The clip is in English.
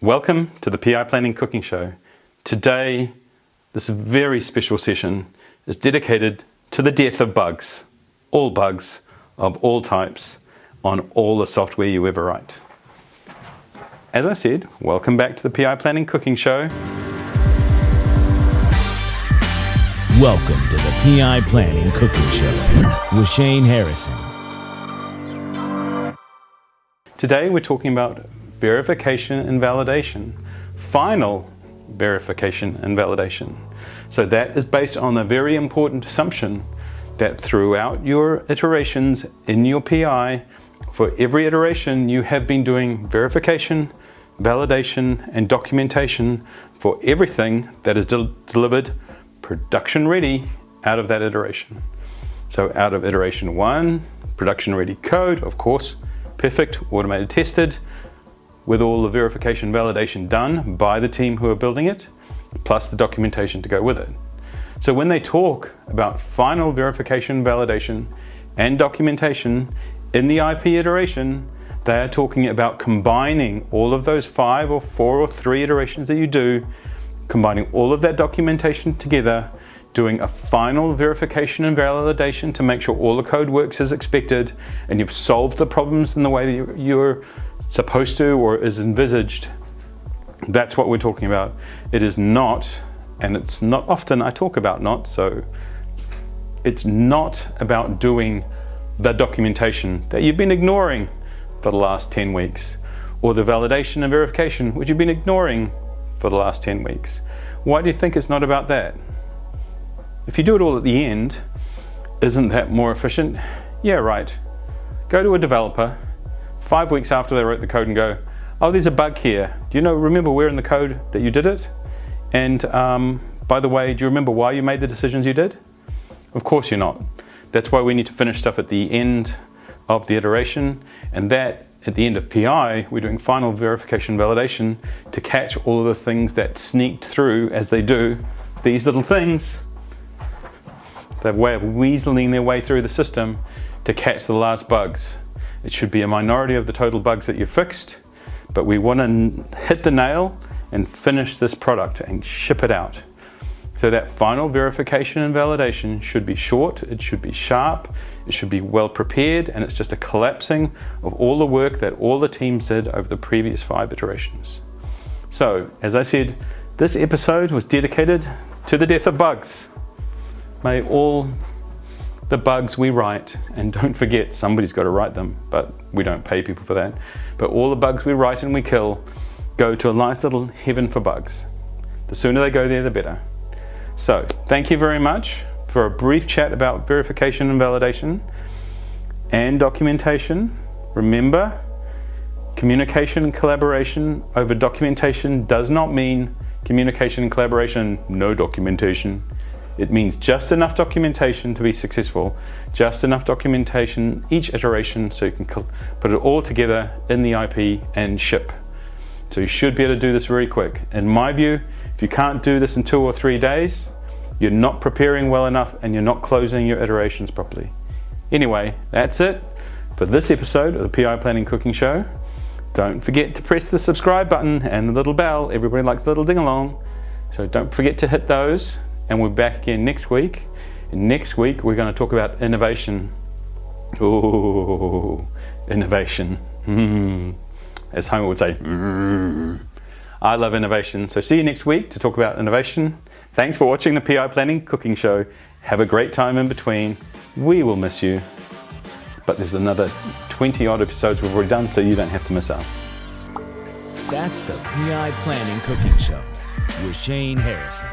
Welcome to the PI Planning Cooking Show. Today, this very special session is dedicated to the death of bugs. All bugs of all types on all the software you ever write. As I said, welcome back to the PI Planning Cooking Show. Welcome to the PI Planning Cooking Show with Shane Harrison. Today we're talking about verification and validation, final verification and validation. So that is based on a very important assumption that throughout your iterations in your PI, for every iteration you have been doing verification, validation and documentation for everything that is delivered production ready out of that iteration. So out of iteration 1, production ready code, of course, perfect, automated, tested, with all the verification validation done by the team who are building it, plus the documentation to go with it. So when they talk about final verification, validation, and documentation in the IP iteration, they are talking about combining all of those 5 or 4 or 3 iterations that you do, combining all of that documentation together, doing a final verification and validation to make sure all the code works as expected, and you've solved the problems in the way that you're supposed to or is envisaged. That's what we're talking about. It is not, and it's not often I talk about not, so it's not about doing the documentation that you've been ignoring for the last 10 weeks, or the validation and verification which you've been ignoring for the last 10 weeks. Why do you think it's not about that? If you do it all at the end, isn't that more efficient? Yeah, right. Go to a developer 5 weeks after they wrote the code and go, oh, there's a bug here. Do you remember where in the code that you did it? And by the way, do you remember why you made the decisions you did? Of course you're not. That's why we need to finish stuff at the end of the iteration, and that at the end of PI, we're doing final verification validation to catch all of the things that sneaked through as they do, these little things. They have a way of weaseling their way through the system to catch the last bugs. It should be a minority of the total bugs that you fixed, but we want to hit the nail and finish this product and ship it out. So that final verification and validation should be short, it should be sharp, it should be well prepared, and it's just a collapsing of all the work that all the teams did over the previous 5 iterations. So, as I said, this episode was dedicated to the death of bugs. May all the bugs we write, and don't forget, somebody's got to write them, but we don't pay people for that, but all the bugs we write and we kill go to a nice little heaven for bugs. The sooner they go there, the better. So, thank you very much for a brief chat about verification and validation and documentation. Remember, communication and collaboration over documentation does not mean communication and collaboration, no documentation. It means just enough documentation to be successful, just enough documentation each iteration so you can put it all together in the IP and ship. So you should be able to do this very quick. In my view, if you can't do this in 2 or 3 days, you're not preparing well enough and you're not closing your iterations properly. Anyway, that's it for this episode of the PI Planning Cooking Show. Don't forget to press the subscribe button and the little bell. Everybody likes the little ding-along. So don't forget to hit those. And we're back again next week. And next week we're going to talk about innovation. Oh, innovation. As Homer would say, I love innovation. So see you next week to talk about innovation. Thanks for watching the PI Planning Cooking Show. Have a great time in between. We will miss you. But there's another 20 odd episodes we've already done, so you don't have to miss us. That's the PI Planning Cooking Show with Shane Harrison.